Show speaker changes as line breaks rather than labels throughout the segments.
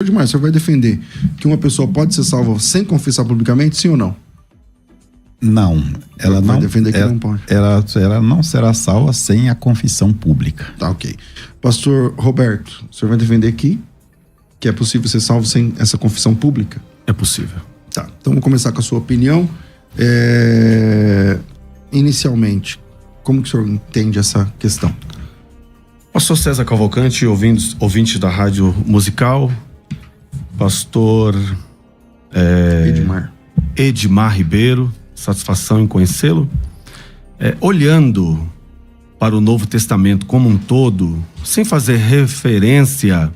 Demais, você vai defender que uma pessoa pode ser salva sem confessar publicamente, sim ou não?
Não, ela
vai
não
defender que não pode.
Ela não será salva sem a confissão pública.
Tá, ok. Pastor Roberto, o senhor vai defender que é possível ser salvo sem essa confissão pública?
É possível.
Tá, então vamos começar com a sua opinião. Inicialmente, como que o senhor entende essa questão?
Pastor César Cavalcante, ouvinte da Rádio Musical, pastor Edmar Ribeiro, satisfação em conhecê-lo. Olhando para o Novo Testamento como um todo, sem fazer referência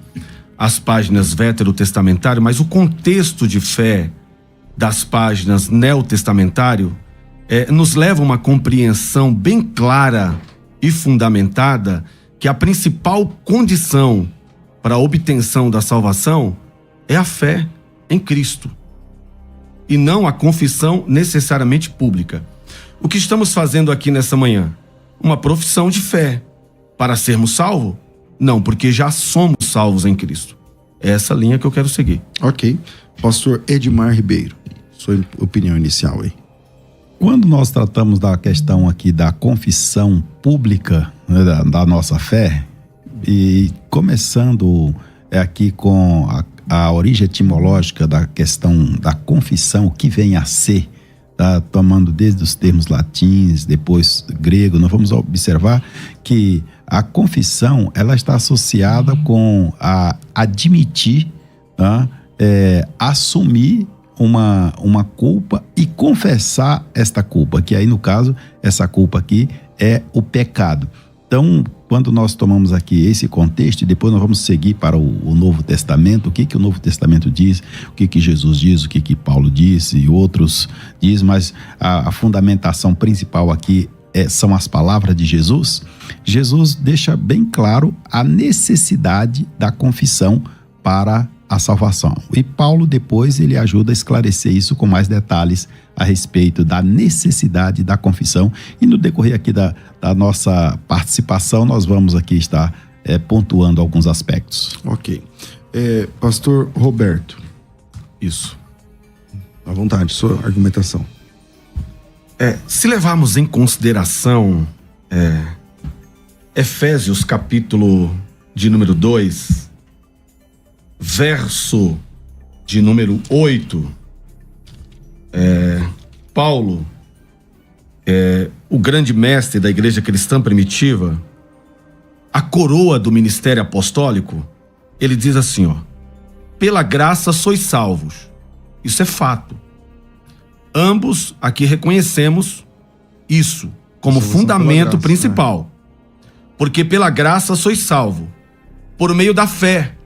às páginas veterotestamentárias, mas o contexto de fé das páginas neotestamentárias nos leva a uma compreensão bem clara e fundamentada que a principal condição para a obtenção da salvação é a fé em Cristo e não a confissão necessariamente pública. O que estamos fazendo aqui nessa manhã? Uma profissão de fé. Para sermos salvos? Não, porque já somos salvos em Cristo. É essa linha que eu quero seguir. Ok. Pastor Edmar Ribeiro, sua opinião inicial aí.
Quando nós tratamos da questão aqui da confissão pública, né, da nossa fé, e começando aqui com a origem etimológica da questão da confissão, o que vem a ser, tá? Tomando desde os termos latins, depois grego, nós vamos observar que a confissão ela está associada com a admitir, tá? Assumir uma culpa e confessar esta culpa, que aí no caso, essa culpa aqui é o pecado. Então, quando nós tomamos aqui esse contexto, e depois nós vamos seguir para o Novo Testamento, o que o Novo Testamento diz, o que Jesus diz, o que Paulo diz e outros diz, mas a fundamentação principal aqui são as palavras de Jesus. Jesus deixa bem claro a necessidade da confissão para a salvação. E Paulo depois ele ajuda a esclarecer isso com mais detalhes a respeito da necessidade da confissão, e no decorrer aqui da nossa participação nós vamos aqui estar pontuando alguns aspectos.
Ok. Pastor Roberto.
Isso.
À vontade, sua argumentação.
Se levarmos em consideração Efésios capítulo de número 2, verso de número 8, Paulo, o grande mestre da igreja cristã primitiva, a coroa do ministério apostólico, ele diz assim, pela graça sois salvos. Isso é fato. Ambos aqui reconhecemos isso como fundamento principal. Porque pela graça sois salvos, por meio da fé.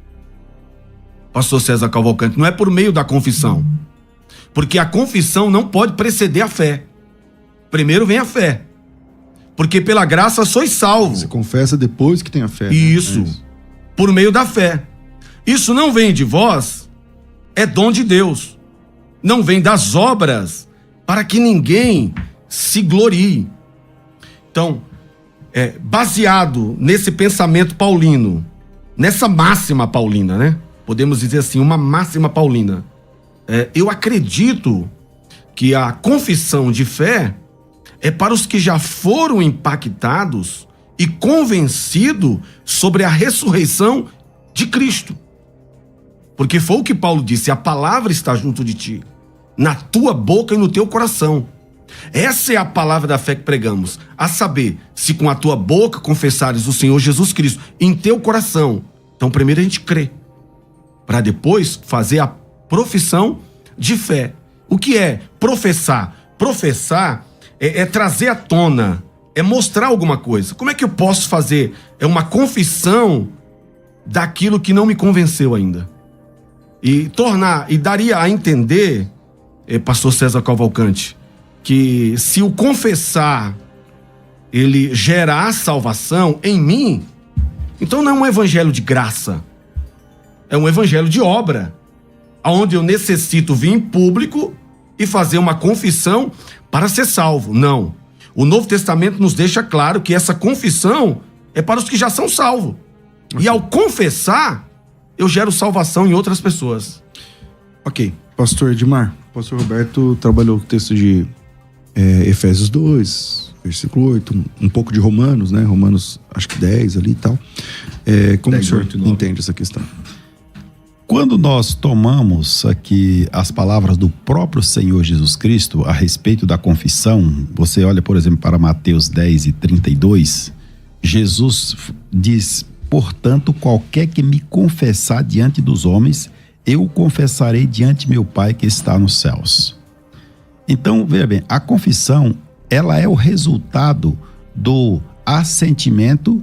Pastor César Cavalcante, não é por meio da confissão. Porque a confissão não pode preceder a fé. Primeiro vem a fé. Porque pela graça sois salvos.
Você confessa depois que tem a fé.
Isso. Né? Por meio da fé. Isso não vem de vós, é dom de Deus. Não vem das obras, para que ninguém se glorie. Então, baseado nesse pensamento paulino, nessa máxima paulina, né? Podemos dizer assim, uma máxima paulina. Eu acredito que a confissão de fé é para os que já foram impactados e convencidos sobre a ressurreição de Cristo. Porque foi o que Paulo disse, a palavra está junto de ti, na tua boca e no teu coração. Essa é a palavra da fé que pregamos, a saber, se com a tua boca confessares o Senhor Jesus Cristo em teu coração, então primeiro a gente crê, para depois fazer a profissão de fé. O que é professar? Professar é trazer à tona, é mostrar alguma coisa. Como é que eu posso fazer? É uma confissão daquilo que não me convenceu ainda. E daria a entender, pastor César Cavalcante, que se o confessar, ele gerar salvação em mim, então não é um evangelho de graça. É um evangelho de obra, onde eu necessito vir em público e fazer uma confissão para ser salvo. Não. O Novo Testamento nos deixa claro que essa confissão é para os que já são salvos. E ao confessar, eu gero salvação em outras pessoas.
Ok. Pastor Edmar, pastor Roberto trabalhou com o texto de Efésios 2, versículo 8, um pouco de Romanos, né? Romanos, acho que 10 ali e tal. Como 10, o senhor 8, entende essa questão?
Quando nós tomamos aqui as palavras do próprio Senhor Jesus Cristo a respeito da confissão, você olha, por exemplo, para Mateus 10 e 32, Jesus diz: portanto, qualquer que me confessar diante dos homens, eu o confessarei diante meu Pai que está nos céus. Então, veja bem, a confissão, ela é o resultado do assentimento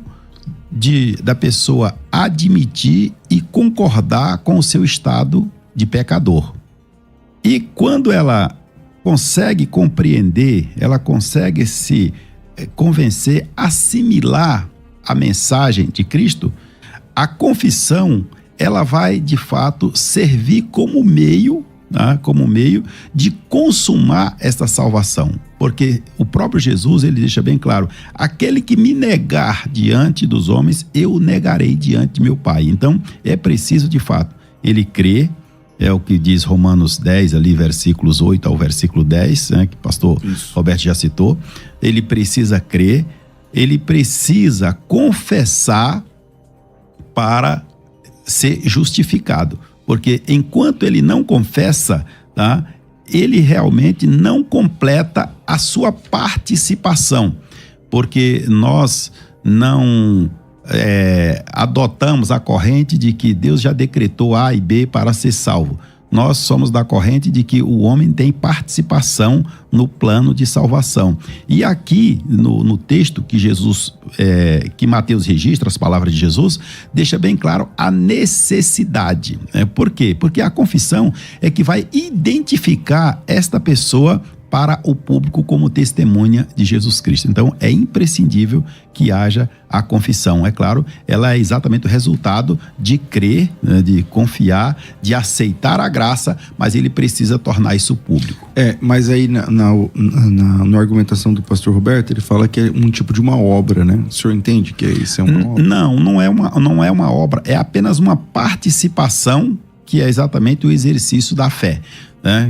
da pessoa admitir e concordar com o seu estado de pecador. E quando ela consegue compreender, ela consegue se convencer, assimilar a mensagem de Cristo, a confissão, ela vai de fato servir como meio, né, como meio de consumar esta salvação. Porque o próprio Jesus, ele deixa bem claro: aquele que me negar diante dos homens, eu o negarei diante de meu Pai. Então, é preciso de fato ele crer, é o que diz Romanos 10, ali, versículos 8 ao versículo 10, né, que o pastor Roberto já citou. Ele precisa crer, ele precisa confessar para ser justificado. Porque enquanto ele não confessa, tá, ele realmente não completa a sua participação, porque nós não adotamos a corrente de que Deus já decretou A e B para ser salvo. Nós somos da corrente de que o homem tem participação no plano de salvação. E aqui, no texto que que Mateus registra, as palavras de Jesus, deixa bem claro a necessidade. Por quê? Porque a confissão é que vai identificar esta pessoa para o público como testemunha de Jesus Cristo. Então, é imprescindível que haja a confissão. É claro, ela é exatamente o resultado de crer, né, de confiar, de aceitar a graça, mas ele precisa tornar isso público.
Mas aí na argumentação do pastor Roberto, ele fala que é um tipo de uma obra, né? O senhor entende que isso é uma obra? Não
é uma obra, é apenas uma participação, que é exatamente o exercício da fé.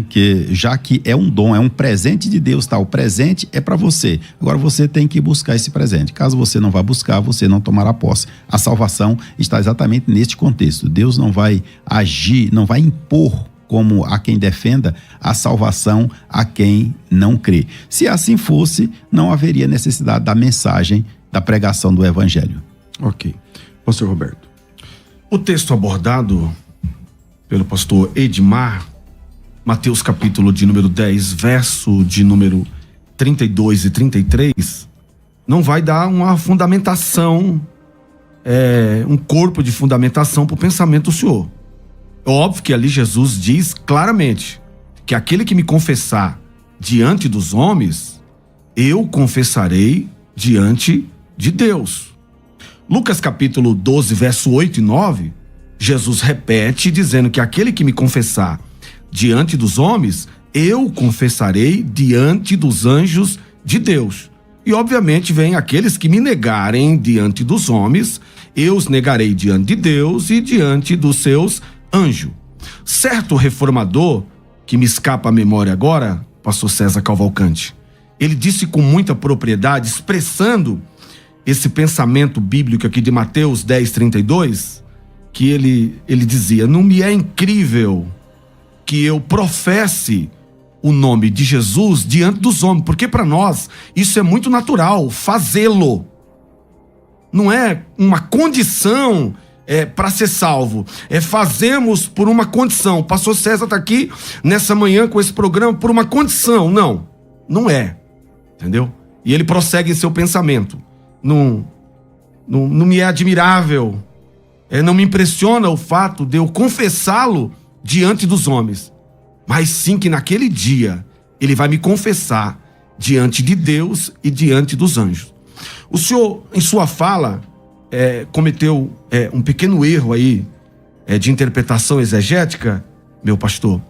Que já que é um dom, é um presente de Deus, tá? O presente é para você. Agora você tem que buscar esse presente. Caso você não vá buscar, você não tomará posse. A salvação está exatamente neste contexto. Deus não vai agir, não vai impor como a quem defenda a salvação a quem não crê. Se assim fosse, não haveria necessidade da mensagem, da pregação do evangelho.
Ok. Pastor Roberto.
O texto abordado pelo pastor Edmar, Mateus capítulo de número 10, verso de número 32 e 33, não vai dar uma fundamentação, um corpo de fundamentação para o pensamento do Senhor. É óbvio que ali Jesus diz claramente que aquele que me confessar diante dos homens, eu confessarei diante de Deus. Lucas capítulo 12, verso 8 e 9, Jesus repete dizendo que aquele que me confessar diante dos homens, eu confessarei diante dos anjos de Deus. E obviamente vem aqueles que me negarem diante dos homens, eu os negarei diante de Deus e diante dos seus anjos. Certo reformador, que me escapa a memória agora, pastor César Cavalcante, ele disse com muita propriedade, expressando esse pensamento bíblico aqui de Mateus 10, 32, que ele dizia: não me é incrível que eu professe o nome de Jesus diante dos homens, porque para nós isso é muito natural, fazê-lo. Não é uma condição para ser salvo, fazemos por uma condição. O pastor César está aqui nessa manhã com esse programa por uma condição. Não é, entendeu? E ele prossegue em seu pensamento. Não me é admirável, não me impressiona o fato de eu confessá-lo diante dos homens, mas sim que naquele dia ele vai me confessar diante de Deus e diante dos anjos. O senhor, em sua fala, cometeu um pequeno erro aí de interpretação exegética, meu pastor,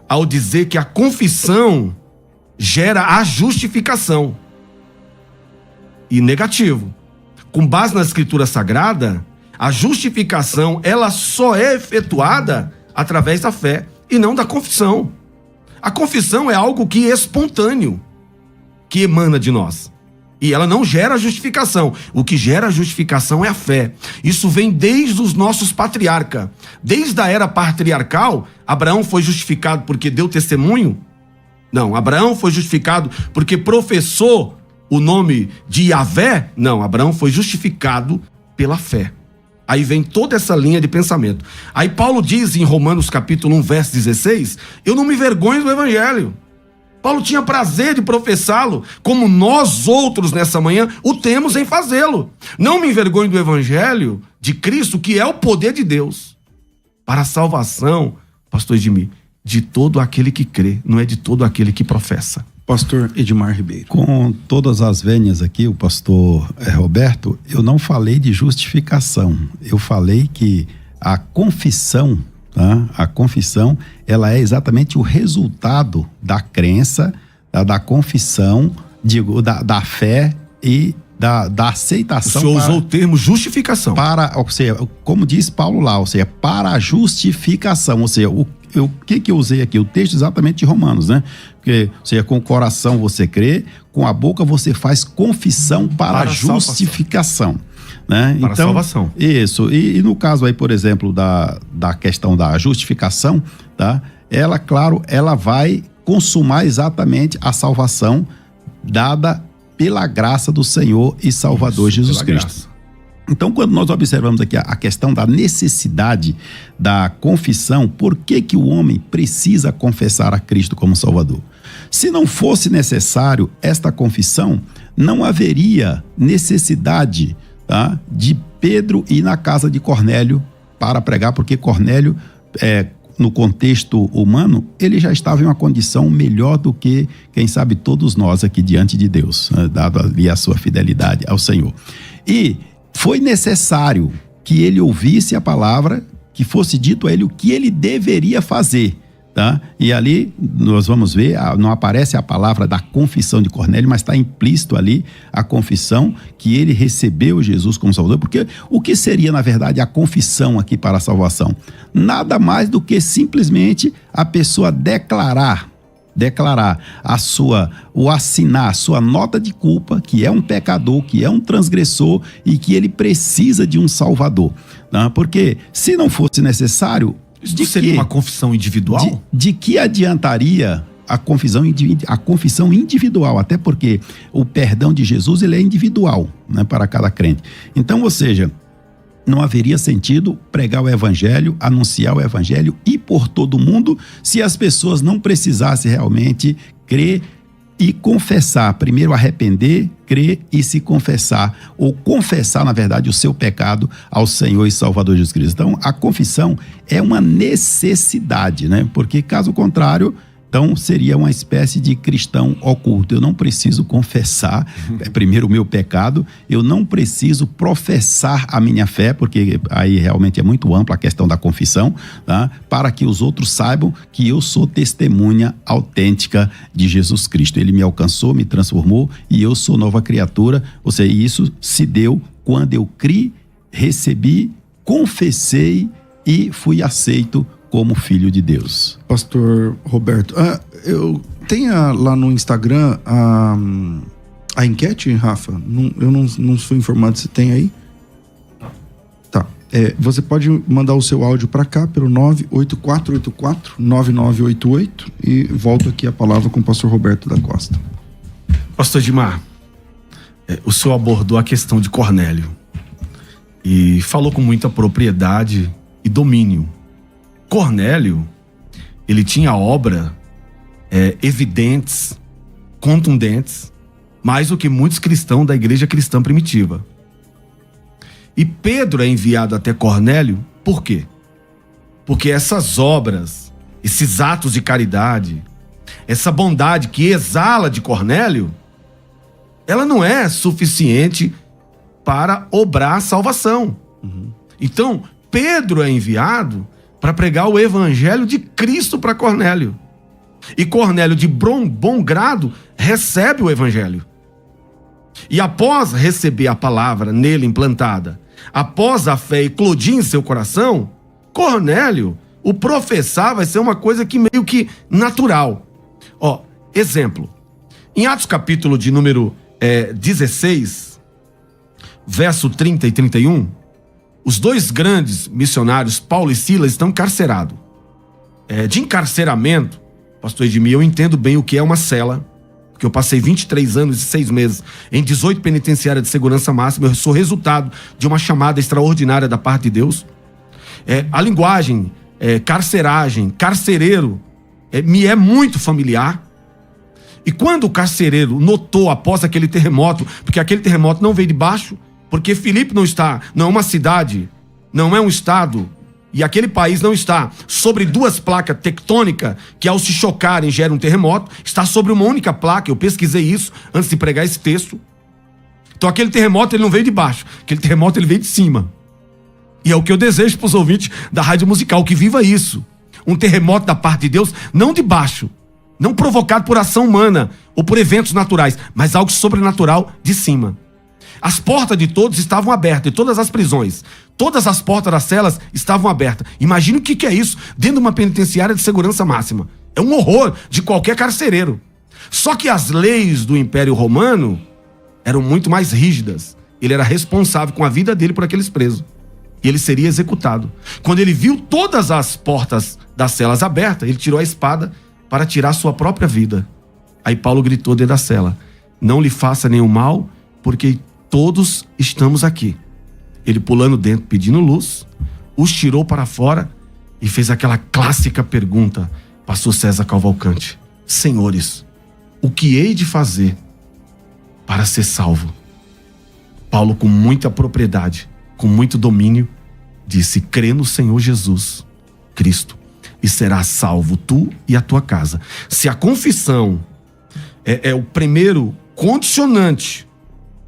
ao dizer que a confissão gera a justificação. E negativo. Com base na Escritura Sagrada, A justificação, ela só é efetuada através da fé e não da confissão. A confissão é algo que é espontâneo, que emana de nós. E ela não gera justificação. O que gera justificação é a fé. Isso vem desde os nossos patriarcas. Desde a era patriarcal, Abraão foi justificado porque deu testemunho? Não. Abraão foi justificado porque professou o nome de Yahvé? Não. Abraão foi justificado pela fé. Aí vem toda essa linha de pensamento. Aí Paulo diz em Romanos capítulo 1, verso 16, eu não me envergonho do evangelho. Paulo tinha prazer de professá-lo, como nós outros nessa manhã o temos em fazê-lo. Não me envergonho do evangelho de Cristo, que é o poder de Deus para a salvação, pastor Edmir, de todo aquele que crê, não é de todo aquele que professa.
Pastor Edmar Ribeiro.
Com todas as vênias aqui, o pastor Roberto, eu não falei de justificação. Eu falei que a confissão, tá? A confissão, ela é exatamente o resultado da crença, da confissão, da fé e da aceitação.
O senhor usou o termo justificação.
Ou seja, como diz Paulo lá, ou seja, para a justificação, ou seja, o que eu usei aqui? O texto exatamente de Romanos, né? Porque, ou seja, com o coração você crê, com a boca você faz confissão para a justificação. Né?
Para
então,
salvação.
Isso. E no caso aí, por exemplo, da questão da justificação, tá? Ela, claro, ela vai consumar exatamente a salvação dada pela graça do Senhor e Salvador Jesus Cristo. Graça. Então, quando nós observamos aqui a questão da necessidade da confissão, por que o homem precisa confessar a Cristo como Salvador? Se não fosse necessário esta confissão, não haveria necessidade, tá, de Pedro ir na casa de Cornélio para pregar, porque Cornélio, no contexto humano, ele já estava em uma condição melhor do que, quem sabe, todos nós aqui diante de Deus, dado ali a sua fidelidade ao Senhor. E foi necessário que ele ouvisse a palavra, que fosse dito a ele o que ele deveria fazer, tá? E ali nós vamos ver, não aparece a palavra da confissão de Cornélio, mas está implícito ali a confissão que ele recebeu Jesus como Salvador, porque o que seria, na verdade, a confissão aqui para a salvação? Nada mais do que simplesmente a pessoa declarar assinar a sua nota de culpa, que é um pecador, que é um transgressor e que ele precisa de um salvador, né? Porque se não fosse necessário,
isso seria uma confissão individual?
De que adiantaria a confissão individual? Até porque o perdão de Jesus, ele é individual, né, para cada crente. Então, ou seja, não haveria sentido pregar o evangelho, anunciar o evangelho e por todo mundo, se as pessoas não precisassem realmente crer e confessar. Primeiro arrepender, crer e se confessar, ou confessar, na verdade, o seu pecado ao Senhor e Salvador Jesus Cristo. Então, a confissão é uma necessidade, né? Porque, caso contrário, então seria uma espécie de cristão oculto. Eu não preciso confessar primeiro o meu pecado, eu não preciso professar a minha fé, porque aí realmente é muito ampla a questão da confissão, tá? Para que os outros saibam que eu sou testemunha autêntica de Jesus Cristo. Ele me alcançou, me transformou e eu sou nova criatura. Ou seja, isso se deu quando eu criei, recebi, confessei e fui aceito como filho de Deus.
Pastor Roberto, eu tenho lá no Instagram a enquete, Rafa? Eu não sou informado se tem aí. Tá. Você pode mandar o seu áudio para cá pelo 98484-9988 e volto aqui a palavra com o pastor Roberto da Costa.
Pastor Edmar, o senhor abordou a questão de Cornélio e falou com muita propriedade e domínio. Cornélio, ele tinha obra evidentes, contundentes, mais do que muitos cristãos da igreja cristã primitiva. E Pedro é enviado até Cornélio, por quê? Porque essas obras, esses atos de caridade, essa bondade que exala de Cornélio, ela não é suficiente para obrar a salvação. Então, Pedro é enviado para pregar o evangelho de Cristo para Cornélio. E Cornélio, de bom grado, recebe o evangelho. E após receber a palavra nele implantada, após a fé eclodir em seu coração, Cornélio, o professar vai ser uma coisa que meio que natural. Ó, exemplo. Em Atos capítulo de número 16, verso 30 e 31, os dois grandes missionários, Paulo e Silas, estão encarcerados. De encarceramento, pastor Edmir, eu entendo bem o que é uma cela, porque eu passei 23 anos e 6 meses em 18 penitenciárias de segurança máxima, eu sou resultado de uma chamada extraordinária da parte de Deus. A linguagem, carceragem, carcereiro, me é muito familiar. E quando o carcereiro notou após aquele terremoto, porque aquele terremoto não veio de baixo, porque Filipe não é uma cidade, não é um estado, e aquele país não está sobre duas placas tectônicas que ao se chocarem geram um terremoto, está sobre uma única placa. Eu pesquisei isso antes de pregar esse texto. Então aquele terremoto ele não veio de baixo, aquele terremoto ele veio de cima. E é o que eu desejo para os ouvintes da Rádio Musical, que viva isso. Um terremoto da parte de Deus, não de baixo, não provocado por ação humana ou por eventos naturais, mas algo sobrenatural de cima. As portas de todos estavam abertas, de todas as prisões. Todas as portas das celas estavam abertas. Imagine o que é isso dentro de uma penitenciária de segurança máxima. É um horror de qualquer carcereiro. Só que as leis do Império Romano eram muito mais rígidas. Ele era responsável com a vida dele por aqueles presos. E ele seria executado. Quando ele viu todas as portas das celas abertas, ele tirou a espada para tirar sua própria vida. Aí Paulo gritou dentro da cela: não lhe faça nenhum mal, porque todos estamos aqui. Ele pulando dentro, pedindo luz, os tirou para fora e fez aquela clássica pergunta, pastor César Cavalcante: senhores, o que hei de fazer para ser salvo? Paulo, com muita propriedade, com muito domínio, disse: crê no Senhor Jesus Cristo e serás salvo tu e a tua casa. Se a confissão é o primeiro condicionante,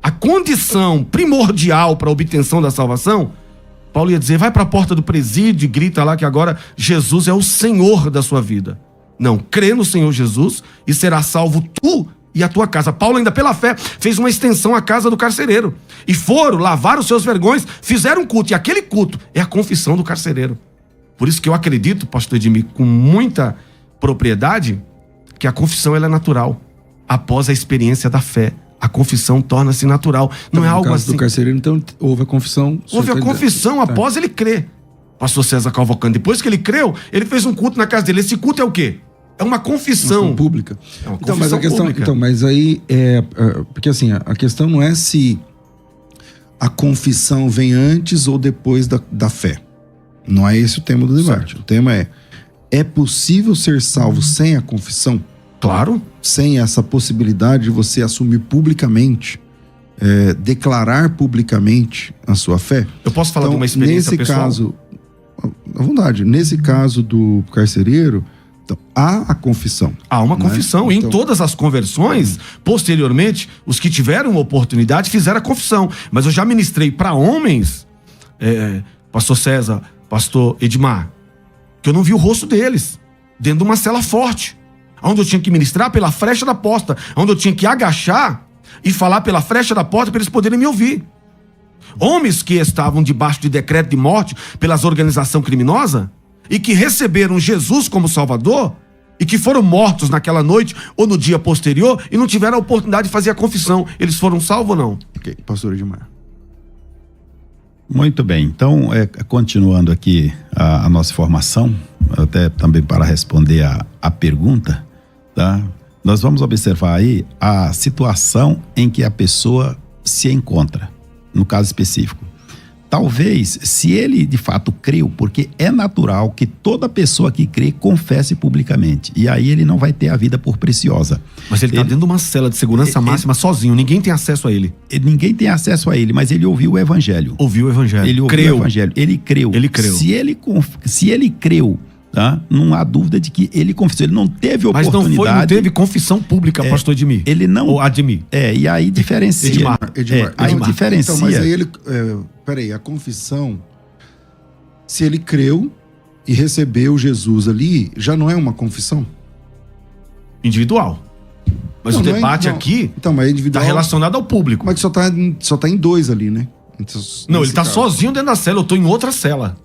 a condição primordial para a obtenção da salvação, Paulo ia dizer: vai para a porta do presídio e grita lá que agora Jesus é o Senhor da sua vida. Não, crê no Senhor Jesus e será salvo tu e a tua casa. Paulo ainda pela fé fez uma extensão à casa do carcereiro. E foram, lavaram os seus vergões, fizeram um culto. E aquele culto é a confissão do carcereiro. Por isso que eu acredito, pastor Edmir, com muita propriedade, que a confissão ela é natural. Após a experiência da fé, a confissão torna-se natural. Não é algo assim.
No caso do carcereiro, então, houve a confissão.
Houve a confissão após ele crer. Pastor César Cavalcante, depois que ele creu, ele fez um culto na casa dele. Esse culto é o quê? É uma confissão
pública.
É uma
então,
confissão
mas a questão,
pública.
então, mas aí porque assim, a questão não é se a confissão vem antes ou depois da fé. Não é esse o tema do debate.
Certo.
O tema é possível ser salvo sem a confissão?
Claro.
Sem essa possibilidade de você assumir publicamente, declarar publicamente a sua fé?
Eu posso falar
Então,
de uma experiência
nesse
pessoal?
caso, à vontade, nesse caso do carcereiro, então, há a confissão.
Há uma
né?
confissão. E
Então,
em todas as conversões, posteriormente, os que tiveram oportunidade fizeram a confissão. Mas eu já ministrei para homens, pastor César, pastor Edmar, que eu não vi o rosto deles, dentro de uma cela forte, onde eu tinha que ministrar pela frecha da porta, onde eu tinha que agachar e falar pela frecha da porta para eles poderem me ouvir. Homens que estavam debaixo de decreto de morte pelas organizações criminosas e que receberam Jesus como Salvador e que foram mortos naquela noite ou no dia posterior e não tiveram a oportunidade de fazer a confissão. Eles foram salvos ou não?
Ok, pastor Edmar.
Muito bem, então continuando aqui a nossa formação, até também para responder a pergunta, tá? Nós vamos observar aí a situação em que a pessoa se encontra, no caso específico. Talvez, se ele de fato creu, porque é natural que toda pessoa que crê confesse publicamente, e aí ele não vai ter a vida por preciosa.
Mas ele está dentro de uma cela de segurança máxima sozinho, ninguém tem acesso a ele.
Ninguém tem acesso a ele, mas ele ouviu o evangelho.
Ouviu o evangelho.
Ele ouviu
creu.
o evangelho. Ele creu.
Ele creu.
Se ele creu, tá? Não há dúvida de que ele confessou. Ele não teve
Mas
oportunidade.
não teve confissão pública, pastor Edmir.
Ele não.
Ou Admir.
E aí diferencia.
Edmar.
Aí diferencia.
Então, mas aí ele... peraí, a confissão, se ele creu e recebeu Jesus ali, já não é uma confissão?
Individual. Mas
Não,
o debate
não é,
aqui
então, mas é
está
individual.
relacionado ao público.
Mas só tá em dois ali, né? Então,
Não, ele
nesse
tá
caso.
sozinho dentro da cela, eu tô em outra cela.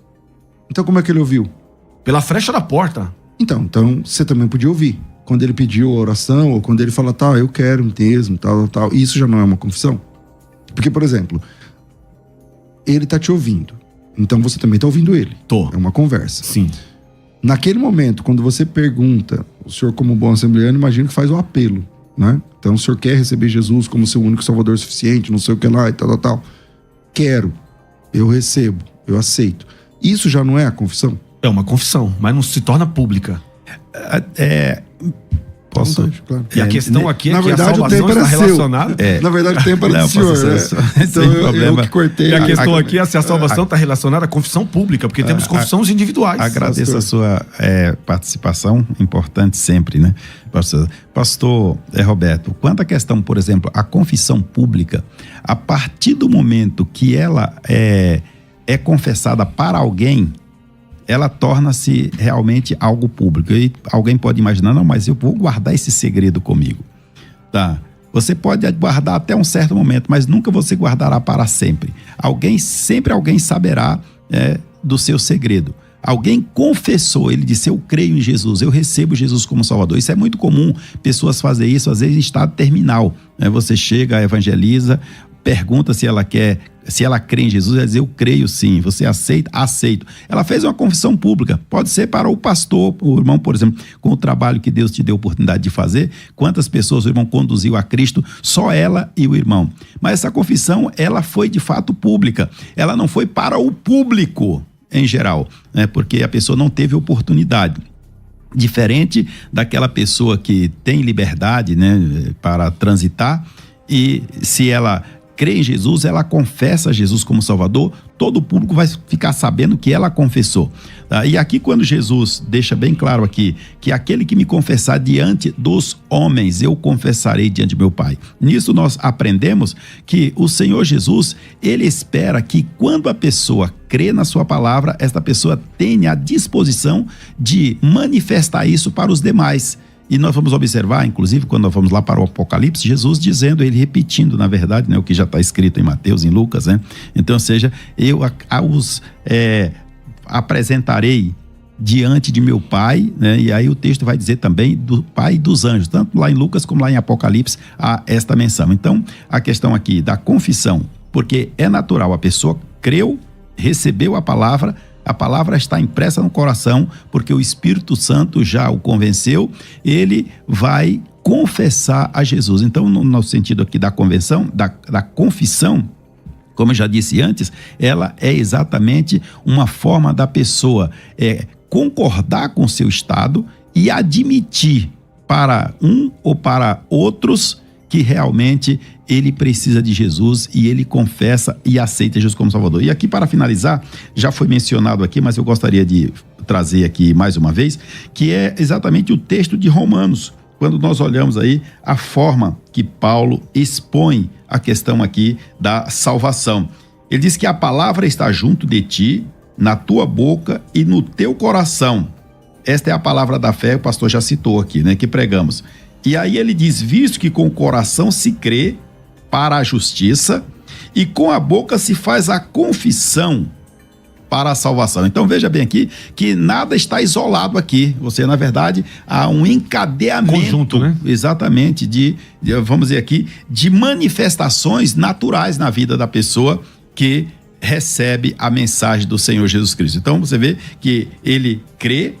Então como é que ele ouviu?
Pela frecha da porta.
Então você também podia ouvir. Quando ele pediu a oração, ou quando ele fala, tá, eu quero mesmo, tal. Isso já não é uma confissão? Porque, por exemplo, ele tá te ouvindo. Então você também tá ouvindo ele.
Tô.
É uma conversa.
Sim.
Naquele momento, quando você pergunta, o senhor como bom assembleano, imagino que faz o apelo, né? Então o senhor quer receber Jesus como seu único salvador suficiente, não sei o que lá e tal. Quero. Eu recebo. Eu aceito. Isso já não é a confissão?
É uma confissão, mas não se torna pública.
Posso?
Vontade, claro.
E a questão aqui é
Na
que
verdade,
a
o
salvação
tempo
está
era seu.
relacionada...
Na verdade, o tempo era
Não,
do senhor,
pastor,
né?
sem
Então eu
problema.
que cortei.
E a questão aqui é se a salvação está relacionada à confissão pública, porque temos confissões individuais.
Agradeço
pastor.
a sua participação, importante sempre, né, pastor? Pastor Roberto, quanto à questão, por exemplo, a confissão pública, a partir do momento que ela é confessada para alguém, ela torna-se realmente algo público. E alguém pode imaginar, não, mas eu vou guardar esse segredo comigo. Tá? Você pode guardar até um certo momento, mas nunca você guardará para sempre. Sempre alguém saberá do seu segredo. Alguém confessou, ele disse, eu creio em Jesus, eu recebo Jesus como Salvador. Isso é muito comum, pessoas fazem isso, às vezes em estado terminal. Né? Você chega, evangeliza, pergunta se ela crê em Jesus, ela diz, eu creio sim. Você aceita? Aceito. Ela fez uma confissão pública, pode ser para o pastor, o irmão, por exemplo, com o trabalho que Deus te deu a oportunidade de fazer, quantas pessoas o irmão conduziu a Cristo, só ela e o irmão. Mas essa confissão, ela foi de fato pública, ela não foi para o público em geral, né? Porque a pessoa não teve oportunidade. Diferente daquela pessoa que tem liberdade, né, para transitar, e se ela crê em Jesus, ela confessa Jesus como Salvador, todo o público vai ficar sabendo que ela confessou. Tá? E aqui quando Jesus deixa bem claro aqui, que aquele que me confessar diante dos homens, eu confessarei diante de meu Pai. Nisso nós aprendemos que o Senhor Jesus, ele espera que quando a pessoa crê na sua palavra, esta pessoa tenha a disposição de manifestar isso para os demais. E nós vamos observar, inclusive, quando nós vamos lá para o Apocalipse, Jesus dizendo, ele repetindo, na verdade, né, o que já está escrito em Mateus, em Lucas, né? Então, ou seja, eu os apresentarei diante de meu Pai, né? E aí o texto vai dizer também do Pai e dos anjos, tanto lá em Lucas como lá em Apocalipse, há esta menção. Então, a questão aqui da confissão, porque é natural, a pessoa creu, recebeu a palavra está impressa no coração, porque o Espírito Santo já o convenceu, ele vai confessar a Jesus. Então, no sentido aqui da convenção, da confissão, como eu já disse antes, ela é exatamente uma forma da pessoa concordar com o seu estado e admitir para um ou para outros que realmente ele precisa de Jesus e ele confessa e aceita Jesus como Salvador. E aqui, para finalizar, já foi mencionado aqui, mas eu gostaria de trazer aqui mais uma vez, que é exatamente o texto de Romanos, quando nós olhamos aí a forma que Paulo expõe a questão aqui da salvação. Ele diz que a palavra está junto de ti, na tua boca e no teu coração. Esta é a palavra da fé, o pastor já citou aqui, né, que pregamos. E aí ele diz, visto que com o coração se crê para a justiça e com a boca se faz a confissão para a salvação. Então veja bem aqui que nada está isolado aqui. Você, na verdade, há um encadeamento.
Conjunto, né?
Exatamente, vamos dizer aqui, de manifestações naturais na vida da pessoa que recebe a mensagem do Senhor Jesus Cristo. Então você vê que ele crê,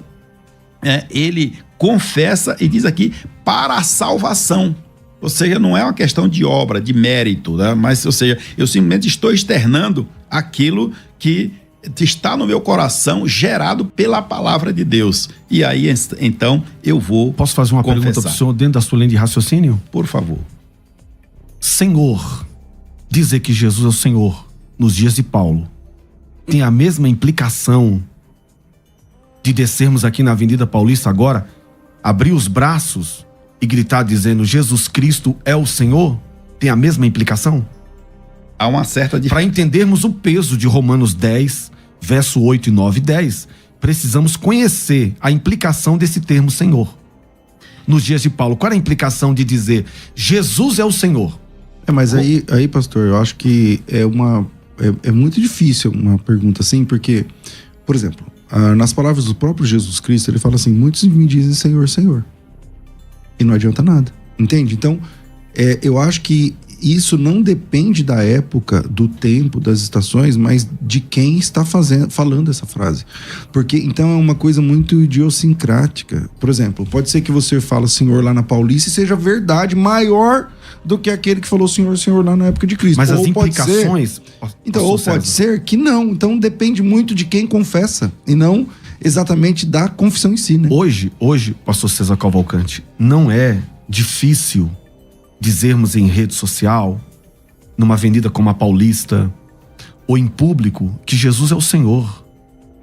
ele confessa e diz aqui para a salvação. Ou seja, não é uma questão de obra, de mérito, né? Mas, ou seja, eu simplesmente estou externando aquilo que está no meu coração, gerado pela palavra de Deus. E aí, então, eu vou
Posso fazer uma pergunta para o senhor dentro da sua linha de raciocínio?
Por favor.
Senhor, dizer que Jesus é o Senhor nos dias de Paulo, tem a mesma implicação de descermos aqui na Avenida Paulista agora, abrir os braços e gritar dizendo Jesus Cristo é o Senhor? Tem a mesma implicação?
Há uma certa diferença.
Para entendermos o peso de Romanos 10, verso 8 e 9 e 10, precisamos conhecer a implicação desse termo Senhor. Nos dias de Paulo, qual é a implicação de dizer Jesus é o Senhor?
Mas aí, pastor, eu acho que é uma é muito difícil uma pergunta assim, porque, por exemplo, nas palavras do próprio Jesus Cristo, ele fala assim: muitos me dizem Senhor, Senhor, e não adianta nada, entende? Então, eu acho que isso não depende da época, do tempo, das estações, mas de quem está falando essa frase. Porque então é uma coisa muito idiosincrática. Por exemplo, pode ser que você fala Senhor lá na Paulista e seja verdade maior do que aquele que falou Senhor, Senhor lá na época de Cristo.
Mas as implicações...
Ou pode ser que não. Então depende muito de quem confessa e não exatamente da confissão em si, né?
Hoje, pastor César Cavalcante, não é difícil dizermos em rede social, numa avenida como a Paulista, ou em público, que Jesus é o Senhor.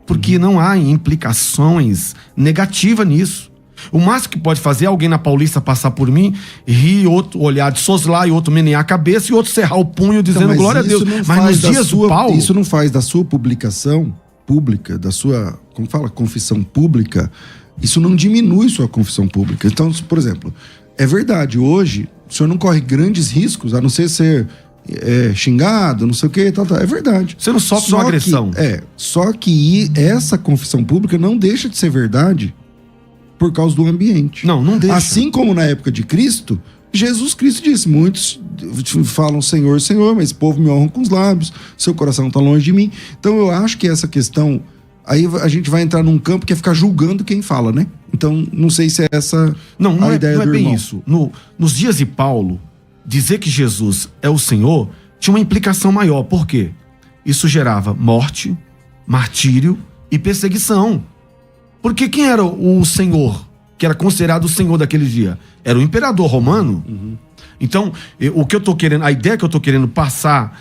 Porque não há implicações negativas nisso. O máximo que pode fazer é alguém na Paulista passar por mim, rir, outro olhar de soslaio, outro menear a cabeça e outro cerrar o punho dizendo
então,
glória a Deus. Mas nos dias do Paulo...
Isso não faz da sua publicação pública, da sua, como fala, confissão pública, isso não diminui sua confissão pública. Então, por exemplo, é verdade, hoje o senhor não corre grandes riscos, a não ser xingado, não sei o que, tal. É verdade.
Você não sofre uma agressão.
Só que essa confissão pública não deixa de ser verdade por causa do ambiente.
Não deixa.
Assim como na época de Cristo, Jesus Cristo disse: muitos falam Senhor, Senhor, mas esse povo me honra com os lábios, seu coração está longe de mim. Então eu acho que essa questão, aí a gente vai entrar num campo que é ficar julgando quem fala, né? Então não sei se é essa a ideia do irmão. Não é bem isso.
Nos dias de Paulo, dizer que Jesus é o Senhor tinha uma implicação maior. Por quê? Isso gerava morte, martírio e perseguição. Porque quem era o Senhor, que era considerado o Senhor daquele dia? Era o imperador romano. Uhum. Então, o que eu tô querendo, a ideia que eu tô querendo passar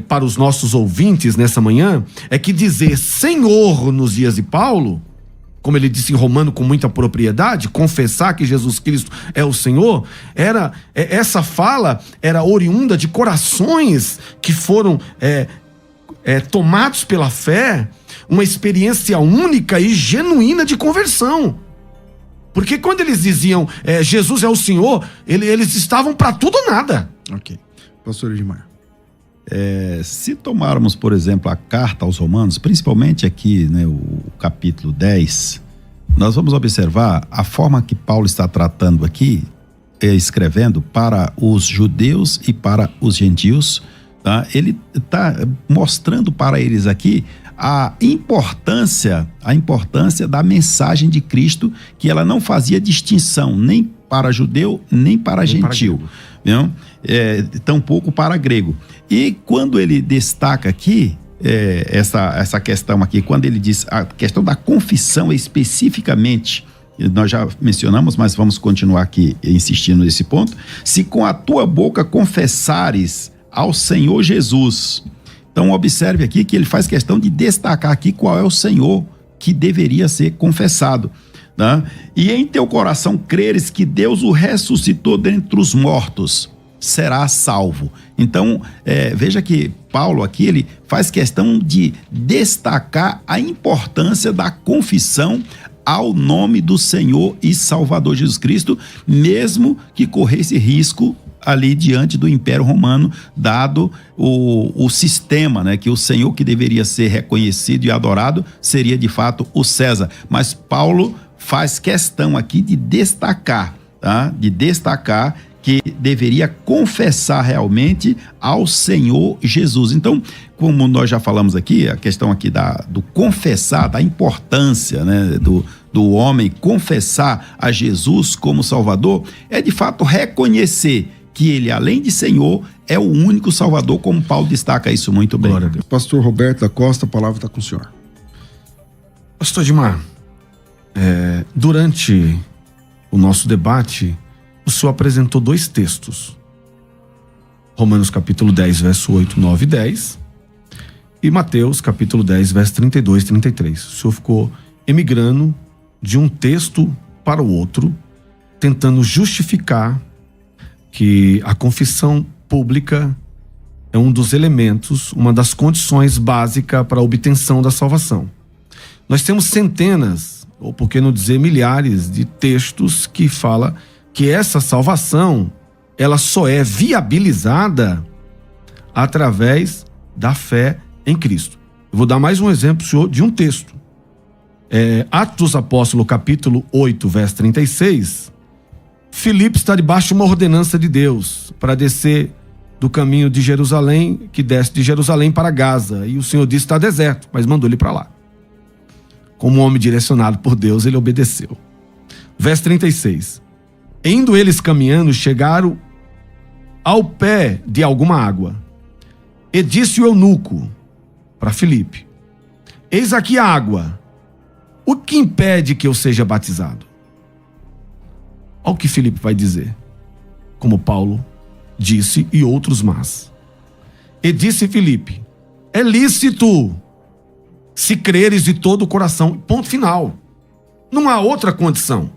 para os nossos ouvintes nessa manhã é que dizer Senhor nos dias de Paulo, como ele disse em Romano com muita propriedade, confessar que Jesus Cristo é o Senhor, essa fala era oriunda de corações que foram tomados pela fé, uma experiência única e genuína de conversão. Porque quando eles diziam Jesus é o Senhor, eles estavam para tudo ou nada.
Ok. Pastor Edmar.
Se tomarmos, por exemplo, a carta aos Romanos, principalmente aqui, né, o capítulo 10, nós vamos observar a forma que Paulo está tratando aqui, escrevendo para os judeus e para os gentios, tá? Ele está mostrando para eles aqui a importância da mensagem de Cristo, que ela não fazia distinção nem para judeu, nem para gentil, tampouco para grego. E quando ele destaca aqui, essa questão aqui, quando ele diz a questão da confissão especificamente, nós já mencionamos, mas vamos continuar aqui insistindo nesse ponto: se com a tua boca confessares ao Senhor Jesus. Então observe aqui que ele faz questão de destacar aqui qual é o Senhor que deveria ser confessado, né? E em teu coração creres que Deus o ressuscitou dentre os mortos, serás salvo. Então veja que Paulo aqui, ele faz questão de destacar a importância da confissão ao nome do Senhor e Salvador Jesus Cristo, mesmo que corresse risco ali diante do Império Romano, dado o sistema, né, que o Senhor que deveria ser reconhecido e adorado seria de fato o César. Mas Paulo faz questão aqui de destacar, tá? De destacar que deveria confessar realmente ao Senhor Jesus. Então, como nós já falamos aqui, a questão aqui do confessar, da importância, né, do homem confessar a Jesus como Salvador, é de fato reconhecer que ele, além de Senhor, é o único Salvador, como Paulo destaca isso muito bem.
Pastor Roberto da Costa, a palavra está com o senhor.
Pastor Edmar, durante o nosso debate, o senhor apresentou 2 textos. Romanos capítulo 10, verso 8, 9 e 10. E Mateus capítulo 10, verso 32 e 33. O senhor ficou emigrando de um texto para o outro, tentando justificar que a confissão pública é um dos elementos, uma das condições básicas para a obtenção da salvação. Nós temos centenas, ou por que não dizer milhares, de textos que falam que essa salvação, ela só é viabilizada através da fé em Cristo. Eu vou dar mais um exemplo, senhor, de um texto. Atos dos Apóstolos, capítulo 8, verso 36. Filipe está debaixo de uma ordenança de Deus para descer do caminho de Jerusalém, que desce de Jerusalém para Gaza. E o Senhor disse: está deserto, mas mandou ele para lá. Como um homem direcionado por Deus, ele obedeceu. Verso 36. Indo eles caminhando, chegaram ao pé de alguma água. E disse o eunuco para Filipe: eis aqui a água. O que impede que eu seja batizado? Olha o que Filipe vai dizer. Como Paulo disse e outros mais. E disse Filipe: é lícito, se creres de todo o coração. Ponto final. Não há outra condição.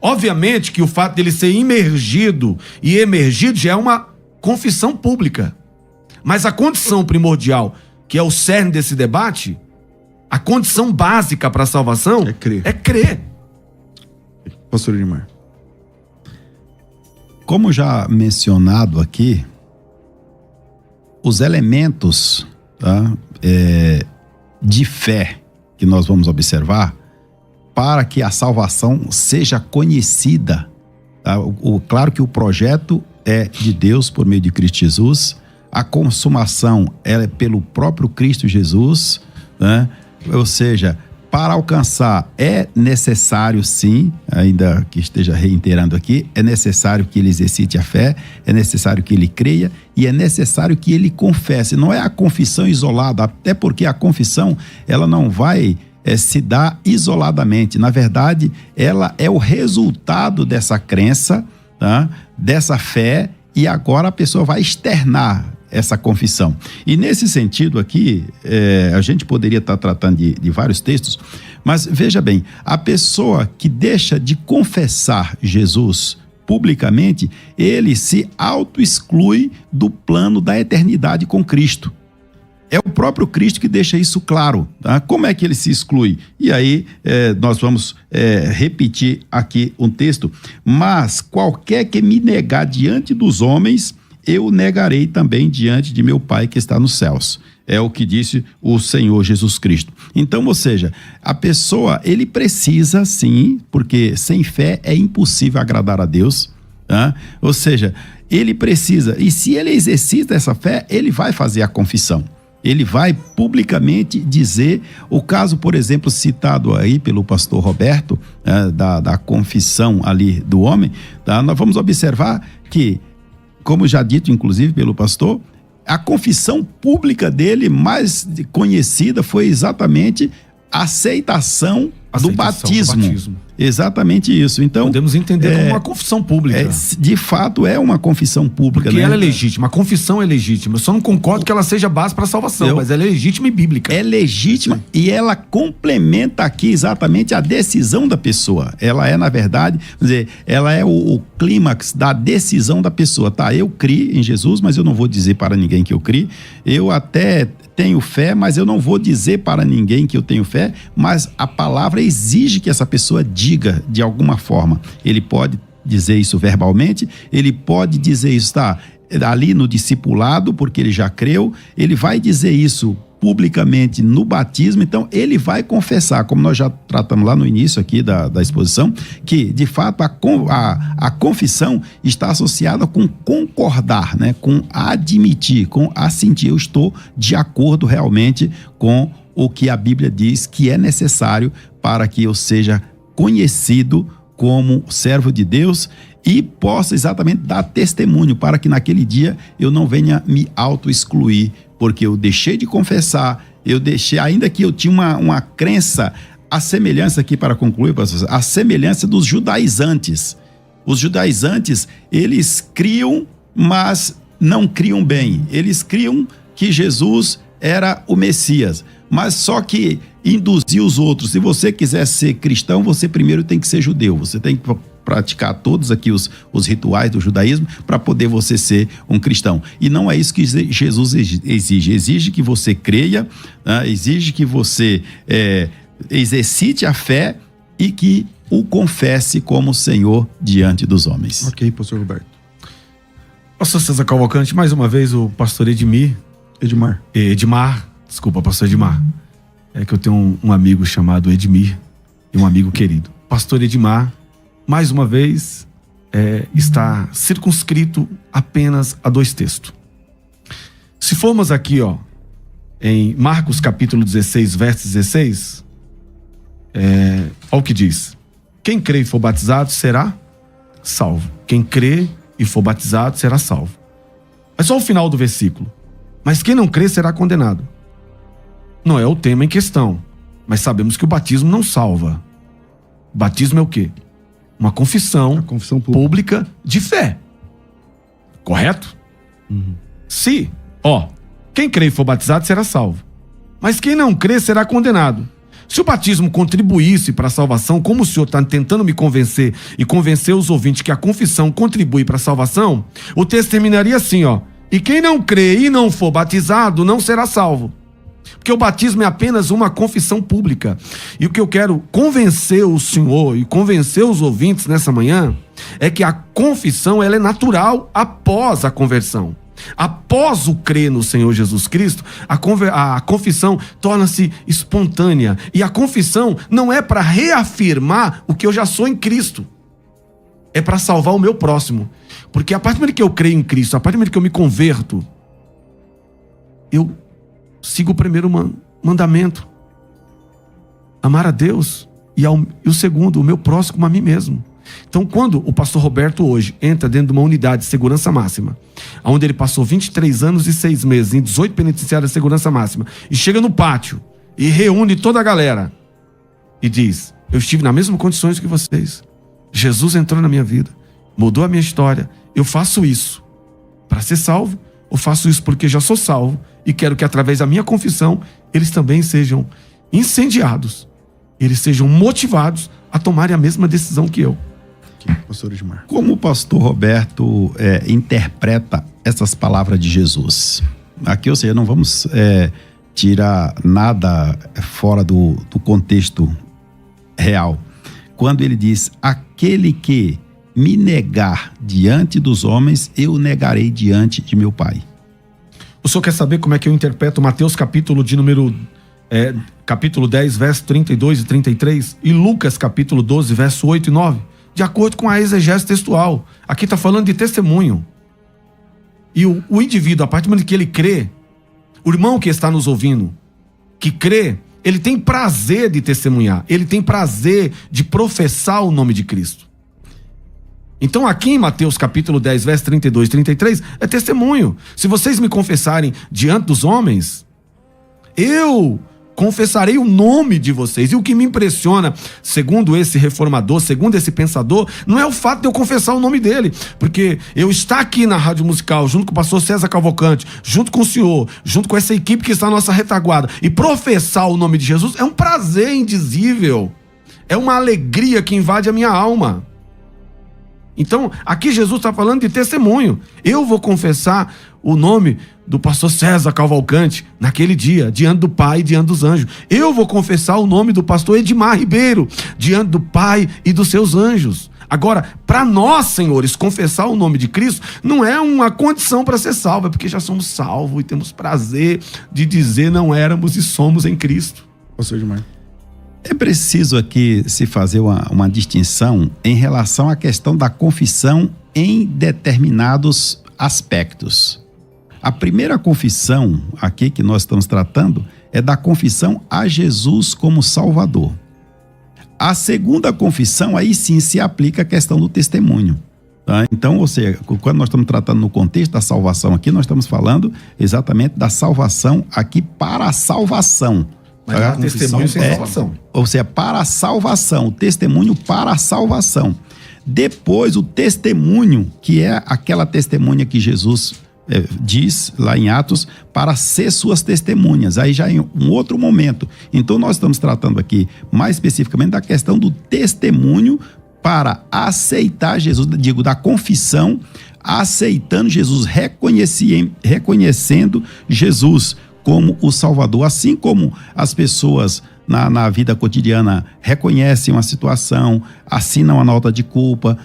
Obviamente que o fato dele ser imergido e emergido já é uma confissão pública. Mas a condição primordial, que é o cerne desse debate, a condição básica para a salvação é crer.
Pastor Edmar.
Como já mencionado aqui, os elementos, tá, de fé que nós vamos observar para que a salvação seja conhecida. Tá? Claro que o projeto é de Deus por meio de Cristo Jesus, a consumação é pelo próprio Cristo Jesus, né? Ou seja, para alcançar é necessário sim, ainda que esteja reiterando aqui, é necessário que ele exercite a fé, é necessário que ele creia e é necessário que ele confesse. Não é a confissão isolada, até porque a confissão ela não vai se dar isoladamente. Na verdade, ela é o resultado dessa crença, tá? Dessa fé, e agora a pessoa vai externar essa confissão. E nesse sentido aqui, a gente poderia estar tratando de vários textos, mas veja bem, a pessoa que deixa de confessar Jesus publicamente, ele se auto-exclui do plano da eternidade com Cristo. É o próprio Cristo que deixa isso claro. Tá? Como é que ele se exclui? E aí nós vamos repetir aqui um texto. Mas qualquer que me negar diante dos homens, eu negarei também diante de meu Pai que está nos céus. É o que disse o Senhor Jesus Cristo. Então, ou seja, a pessoa, ele precisa sim, porque sem fé é impossível agradar a Deus. Tá? Ou seja, ele precisa, e se ele exercita essa fé, ele vai fazer a confissão. Ele vai publicamente dizer, o caso, por exemplo, citado aí pelo pastor Roberto, da confissão ali do homem, tá? Nós vamos observar que, como já dito inclusive pelo pastor, a confissão pública dele mais conhecida foi exatamente a aceitação do batismo. Exatamente isso. Então,
podemos entender como uma confissão pública.
De fato, é uma confissão pública.
Porque ela é legítima, a confissão é legítima. Eu só não concordo que ela seja base para a salvação, mas ela é legítima e bíblica.
É legítima e ela complementa aqui exatamente a decisão da pessoa. Ela é, na verdade, dizer, ela é o clímax da decisão da pessoa. Tá, eu criei em Jesus, mas eu não vou dizer para ninguém que eu criei. Eu até tenho fé, mas eu não vou dizer para ninguém que eu tenho fé, mas a palavra exige que essa pessoa diga de alguma forma. Ele pode dizer isso verbalmente, ele pode dizer isso, tá, ali no discipulado, porque ele já creu, ele vai dizer isso publicamente no batismo, então ele vai confessar, como nós já tratamos lá no início aqui da exposição, que de fato a confissão está associada com concordar, né? Com admitir, com assentir, eu estou de acordo realmente com o que a Bíblia diz que é necessário para que eu seja conhecido como servo de Deus e possa exatamente dar testemunho para que naquele dia eu não venha me auto-excluir, porque eu deixei de confessar, eu deixei, ainda que eu tinha uma crença, a semelhança aqui para concluir, pastor, a semelhança dos judaizantes. Os judaizantes, eles criam, mas não criam bem. Eles criam que Jesus era o Messias, mas só que induzir os outros. Se você quiser ser cristão, você primeiro tem que ser judeu, você tem que praticar todos aqui os rituais do judaísmo para poder você ser um cristão. E não é isso que Jesus exige. Exige que você creia, né? Exige que você exercite a fé e que o confesse como Senhor diante dos homens.
Ok, pastor Roberto.
Pastor César Cavalcante, mais uma vez o pastor Edmir, Edmar, desculpa, pastor Edmar. É que eu tenho um amigo chamado Edmir, e um amigo querido. Pastor Edmar, mais uma vez, está circunscrito apenas a 2 textos. Se formos aqui, em Marcos capítulo 16, verso 16, olha o que diz: quem crê e for batizado será salvo. Quem crê e for batizado será salvo. É só o final do versículo. Mas quem não crê será condenado. Não é o tema em questão, mas sabemos que o batismo não salva. O batismo é o quê? Uma confissão pública de fé. Correto?
Uhum.
Se, quem crê e for batizado será salvo. Mas quem não crê será condenado. Se o batismo contribuísse para a salvação, como o senhor está tentando me convencer e convencer os ouvintes que a confissão contribui para a salvação, o texto terminaria assim, e quem não crê e não for batizado não será salvo. Porque o batismo é apenas uma confissão pública. E o que eu quero convencer o senhor e convencer os ouvintes nessa manhã é que a confissão ela é natural após a conversão. Após o crer no Senhor Jesus Cristo, a confissão torna-se espontânea. E a confissão não é para reafirmar o que eu já sou em Cristo. É para salvar o meu próximo. Porque a partir do momento que eu creio em Cristo, a partir do momento que eu me converto, eu sigo o primeiro mandamento: amar a Deus, e o segundo, o meu próximo, a mim mesmo. Então, quando o pastor Roberto hoje entra dentro de uma unidade de segurança máxima, onde ele passou 23 anos e 6 meses em 18 penitenciárias de segurança máxima, e chega no pátio e reúne toda a galera e diz: eu estive nas mesmas condições que vocês, Jesus entrou na minha vida, mudou a minha história, eu faço isso para ser salvo, ou faço isso porque já sou salvo e quero que através da minha confissão eles também sejam incendiados, eles sejam motivados a tomarem a mesma decisão que eu.
Pastor Edmar.
Como o pastor Roberto interpreta essas palavras de Jesus? Aqui, ou seja, não vamos tirar nada fora do contexto real. Quando ele diz: aquele que me negar diante dos homens, eu negarei diante de meu Pai.
O senhor quer saber como é que eu interpreto Mateus capítulo 10, verso 32 e 33, e Lucas capítulo 12, verso 8 e 9? De acordo com a exegese textual. Aqui está falando de testemunho. E o indivíduo, a partir do momento que ele crê, o irmão que está nos ouvindo, que crê, ele tem prazer de testemunhar, ele tem prazer de professar o nome de Cristo. Então aqui em Mateus capítulo 10, verso 32 e 33, é testemunho. Se vocês me confessarem diante dos homens, eu confessarei o nome de vocês. E o que me impressiona, segundo esse reformador, segundo esse pensador, não é o fato de eu confessar o nome dele, porque eu estar aqui na Rádio Musical, junto com o pastor César Cavalcante, junto com o senhor, junto com essa equipe que está na nossa retaguarda, e professar o nome de Jesus, é um prazer indizível, é uma alegria que invade a minha alma. Então, aqui Jesus está falando de testemunho. Eu vou confessar o nome do pastor César Cavalcante naquele dia, diante do Pai e diante dos anjos. Eu vou confessar o nome do pastor Edmar Ribeiro, diante do Pai e dos seus anjos. Agora, para nós, senhores, confessar o nome de Cristo não é uma condição para ser salvo, é porque já somos salvos e temos prazer de dizer não éramos e somos em Cristo.
Pastor Edmar.
É preciso aqui se fazer uma distinção em relação à questão da confissão em determinados aspectos. A primeira confissão aqui que nós estamos tratando é da confissão a Jesus como Salvador. A segunda confissão, aí sim se aplica a questão do testemunho. Tá? Então, ou seja, quando nós estamos tratando no contexto da salvação aqui, nós estamos falando exatamente da salvação aqui para a salvação.
Mas há testemunho sem salvação.
Ou seja, para a salvação, o testemunho para a salvação. Depois, o testemunho, que é aquela testemunha que Jesus diz lá em Atos, para ser suas testemunhas, aí já em um outro momento. Então, nós estamos tratando aqui mais especificamente da questão do testemunho para aceitar Jesus, digo, da confissão, aceitando Jesus, reconhecendo Jesus como o Salvador, assim como as pessoas na vida cotidiana reconhecem uma situação, assinam a nota de culpa,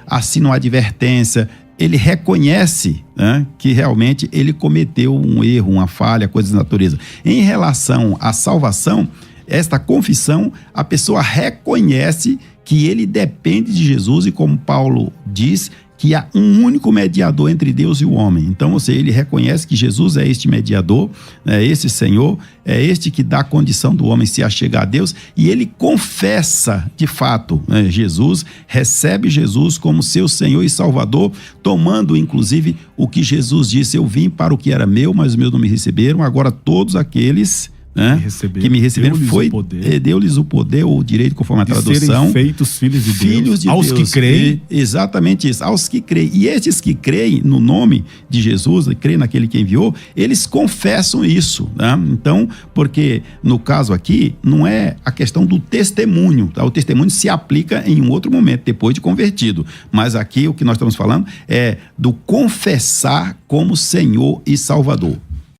assinam a advertência, ele reconhece, né, que realmente ele cometeu um erro, uma falha, coisa da natureza. Em relação à salvação, esta confissão, a pessoa reconhece que ele depende de Jesus e, como Paulo diz, que há um único mediador entre Deus e o homem. Então, ou seja, ele reconhece que Jesus é este mediador, é esse Senhor, é este que dá a condição do homem se achegar a Deus, e ele confessa, de fato, né, Jesus, recebe Jesus como seu Senhor e Salvador, tomando, inclusive, o que Jesus disse: eu vim para o que era meu, mas os meus não me receberam, agora todos aqueles... né, que me receberam, deu-lhes o poder ou o direito, conforme a tradução,
serem feitos filhos de Deus,
aos que creem. Exatamente isso, aos que creem. E estes que creem no nome de Jesus, creem naquele que enviou, eles confessam isso, né? Então, porque no caso aqui, não é a questão do testemunho, tá? O testemunho se aplica em um outro momento, depois de convertido. Mas aqui o que nós estamos falando é do confessar como Senhor e Salvador.